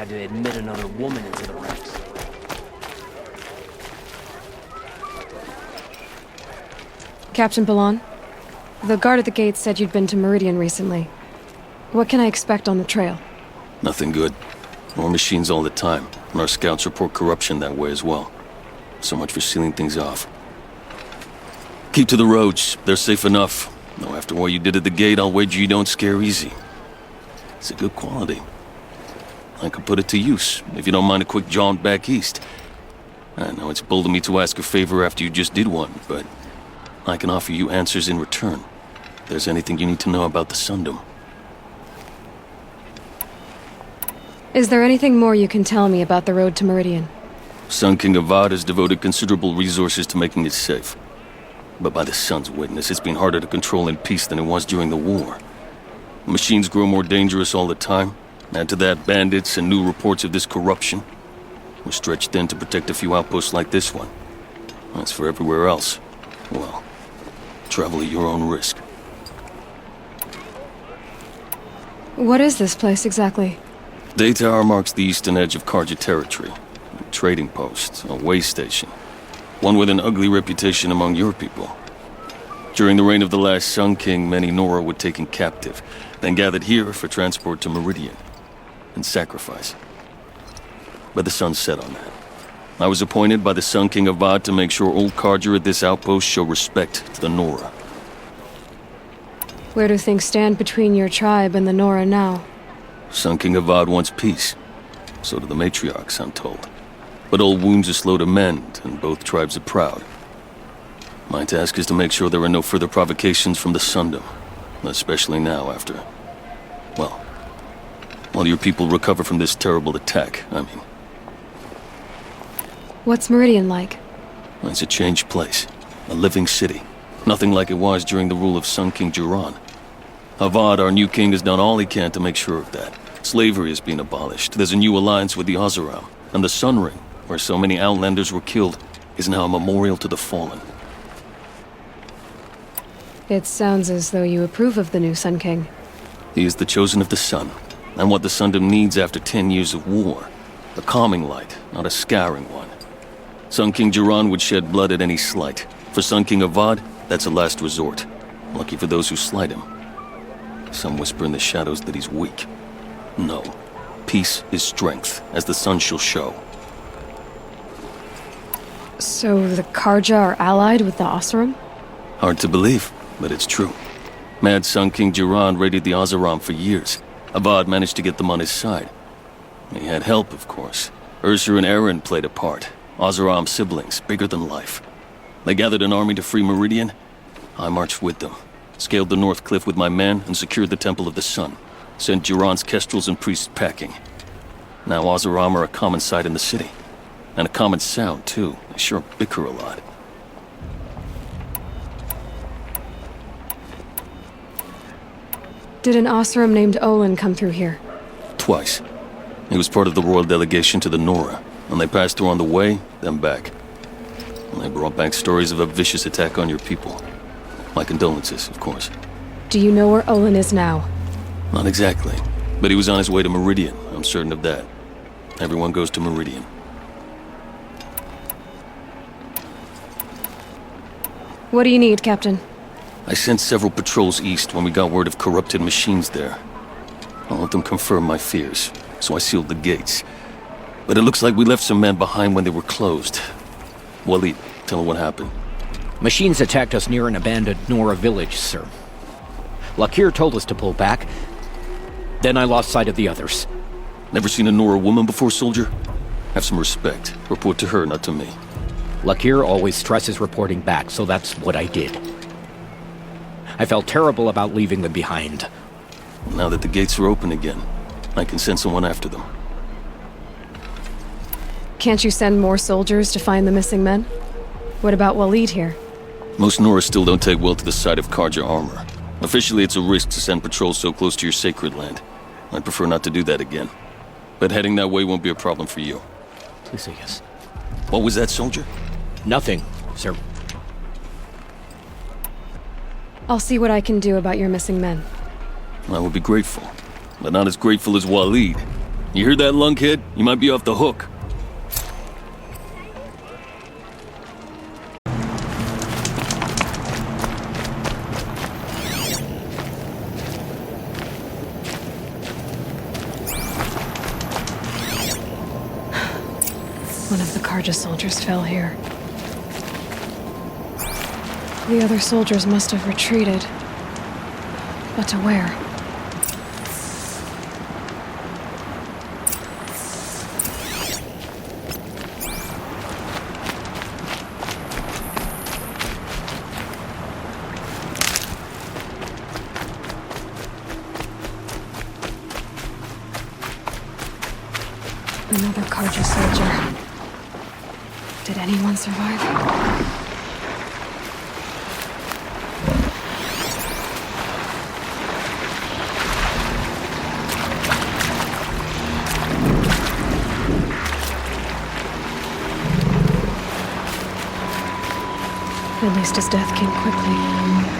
had to admit another woman into the ranks. Captain Ballon, the guard at the gate said you'd been to Meridian recently. What can I expect on the trail? Nothing good. More machines all the time, and our scouts report corruption that way as well. So much for sealing things off. Keep to the roads. They're safe enough. Though after what you did at the gate, I'll wager you don't scare easy. It's a good quality. I could put it to use, if you don't mind a quick jaunt back east. I know it's bold of me to ask a favor after you just did one, but I can offer you answers in return. If there's anything you need to know about the Sundom. Is there anything more you can tell me about the road to Meridian? Sun King Avad has devoted considerable resources to making it safe. But by the Sun's witness, it's been harder to control in peace than it was during the war. Machines grow more dangerous all the time. Add to that bandits and new reports of this corruption. We're stretched thin to protect a few outposts like this one. As for everywhere else, well, travel at your own risk. What is this place exactly? Day Tower marks the eastern edge of Karja territory. A trading post, a way station. One with an ugly reputation among your people. During the reign of the last Sun King, many Nora were taken captive, then gathered here for transport to Meridian, and sacrifice. But the sun set on that. I was appointed by the Sun King Avad to make sure old Karja at this outpost show respect to the Nora. Where do things stand between your tribe and the Nora now? Sun King Avad wants peace. So do the matriarchs, I'm told. But old wounds are slow to mend, and both tribes are proud. My task is to make sure there are no further provocations from the Sundom. Especially now after... well, while your people recover from this terrible attack, I mean. What's Meridian like? It's a changed place. A living city. Nothing like it was during the rule of Sun King Jiran. Avad, our new king, has done all he can to make sure of that. Slavery has been abolished. There's a new alliance with the Oseram. And the Sun Ring, where so many Outlanders were killed, is now a memorial to the fallen. It sounds as though you approve of the new Sun King. He is the chosen of the sun, and what the Sundom needs after 10 years of war. A calming light, not a scouring one. Sun King Jiran would shed blood at any slight. For Sun King Avad, that's a last resort. Lucky for those who slight him. Some whisper in the shadows that he's weak. No. Peace is strength, as the sun shall show. So the Karja are allied with the Oseram? Hard to believe, but it's true. Mad Sun King Jiran raided the Oseram for years. Avad managed to get them on his side. He had help, of course. Ursur and Eren played a part. Oseram siblings, bigger than life. They gathered an army to free Meridian. I marched with them. Scaled the North Cliff with my men and secured the Temple of the Sun. Sent Jiran's kestrels and priests packing. Now Oseram are a common sight in the city. And a common sound, too. They sure bicker a lot. Did an Oseram named Olin come through here? Twice. He was part of the royal delegation to the Nora. And they passed through on the way, then back. And they brought back stories of a vicious attack on your people. My condolences, of course. Do you know where Olin is now? Not exactly. But he was on his way to Meridian, I'm certain of that. Everyone goes to Meridian. What do you need, Captain? I sent several patrols east when we got word of corrupted machines there. I'll let them confirm my fears, so I sealed the gates. But it looks like we left some men behind when they were closed. Waleed, tell her what happened. Machines attacked us near an abandoned Nora village, sir. Lakir told us to pull back. Then I lost sight of the others. Never seen a Nora woman before, soldier? Have some respect. Report to her, not to me. Lakir always stresses reporting back, so that's what I did. I felt terrible about leaving them behind. Now that the gates are open again, I can send someone after them. Can't you send more soldiers to find the missing men? What about Waleed here? Most Nora still don't take well to the sight of Karja armor. Officially, it's a risk to send patrols so close to your sacred land. I'd prefer not to do that again. But heading that way won't be a problem for you. Please say yes. What was that, soldier? Nothing, sir. I'll see what I can do about your missing men. I would be grateful, but not as grateful as Waleed. You hear that, lunkhead? You might be off the hook. One of the Karja soldiers fell here. The other soldiers must have retreated. But to where? Another Karja soldier. Did anyone survive? At least his death came quickly.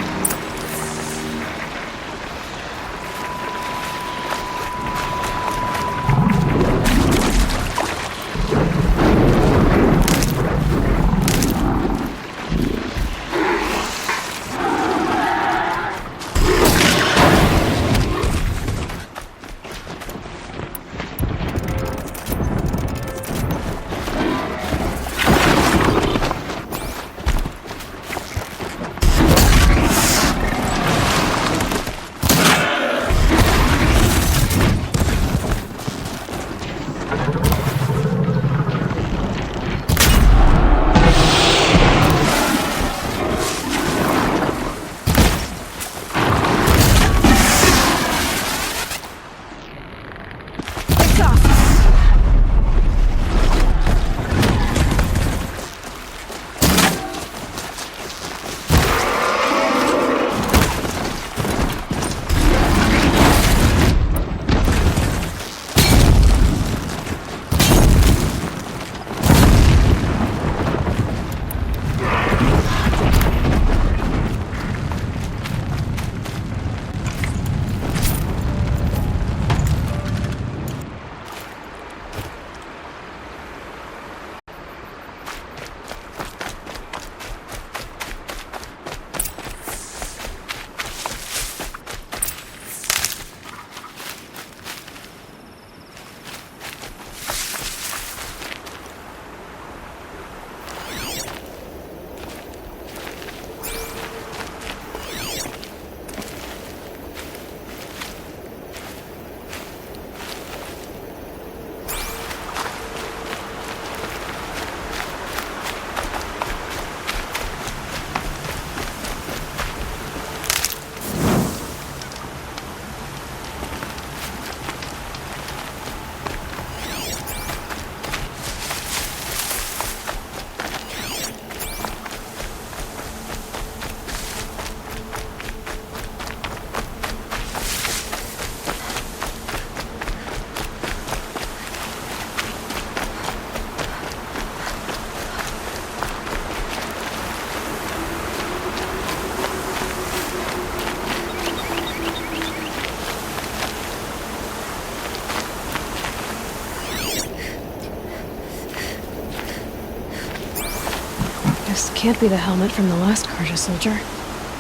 This can't be the helmet from the last Karja soldier.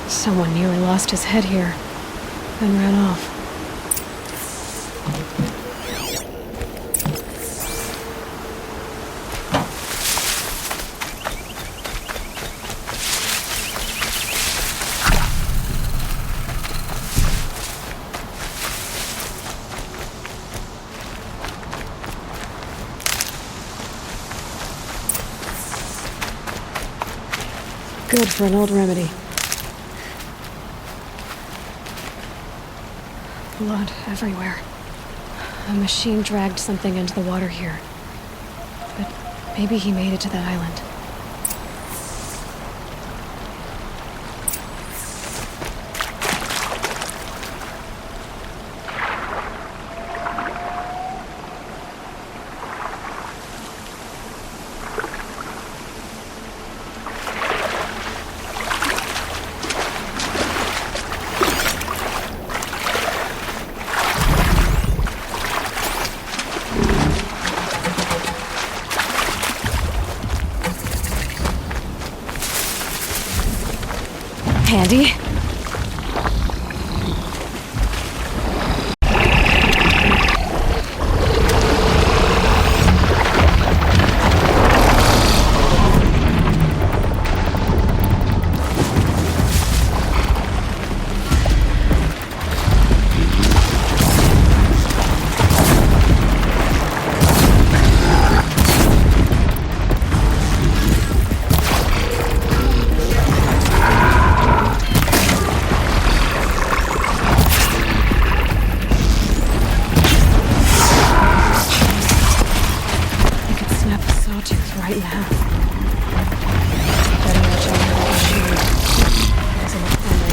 Someone nearly lost his head here, then ran off. Good for an old remedy. Blood everywhere. A machine dragged something into the water here. But maybe he made it to that island. handy. Right now. Better watch out for that shield. There's enough ammo.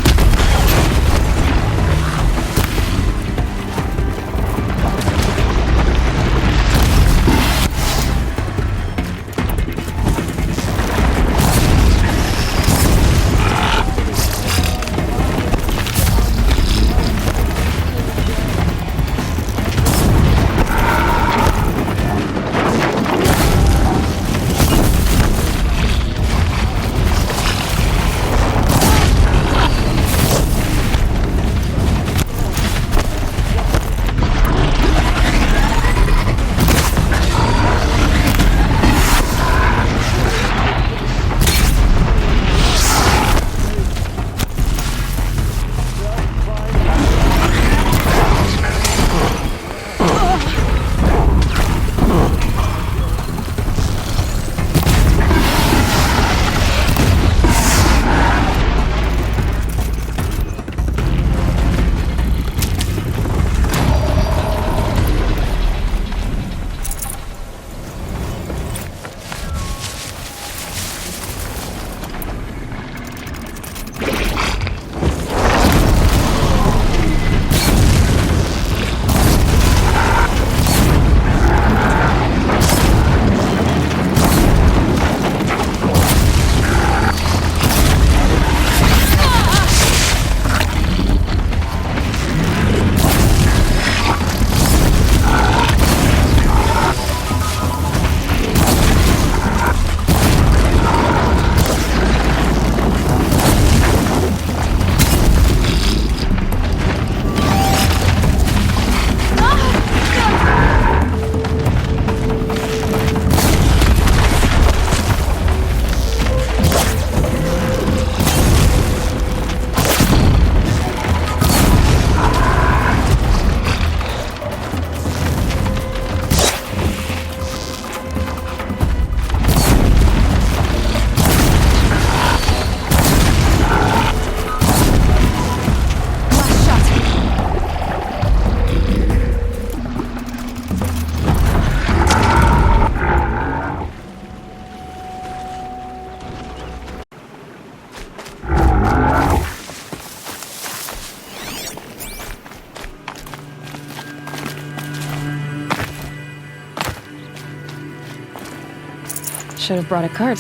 Should have brought a cart.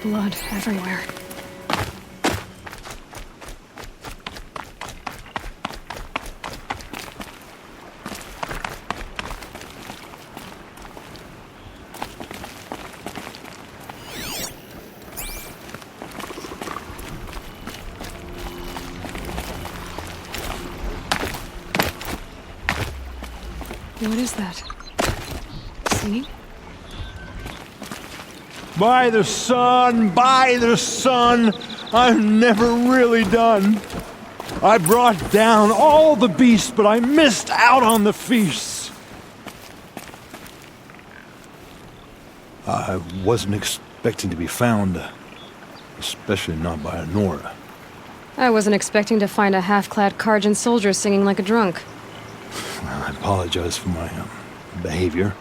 Blood everywhere. What is that? Singing? By the sun, I'm never really done. I brought down all the beasts, but I missed out on the feasts. I wasn't expecting to be found, especially not by Honora. I wasn't expecting to find a half-clad Karjan soldier singing like a drunk. I apologize for my behavior.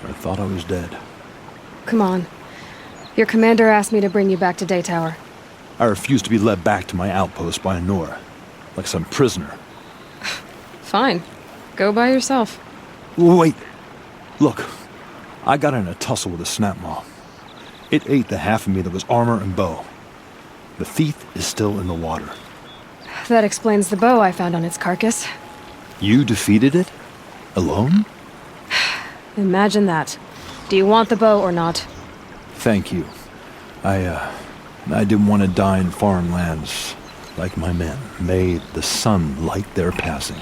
I thought I was dead. Come on. Your commander asked me to bring you back to Daytower. I refused to be led back to my outpost by Honora, like some prisoner. Fine. Go by yourself. Wait. Look. I got in a tussle with a snapmaw. It ate the half of me that was armor and bow. The thief is still in the water. That explains the bow I found on its carcass. You defeated it? Alone? Imagine that. Do you want the bow or not? Thank you. I didn't want to die in foreign lands like my men. May the sun light their passing.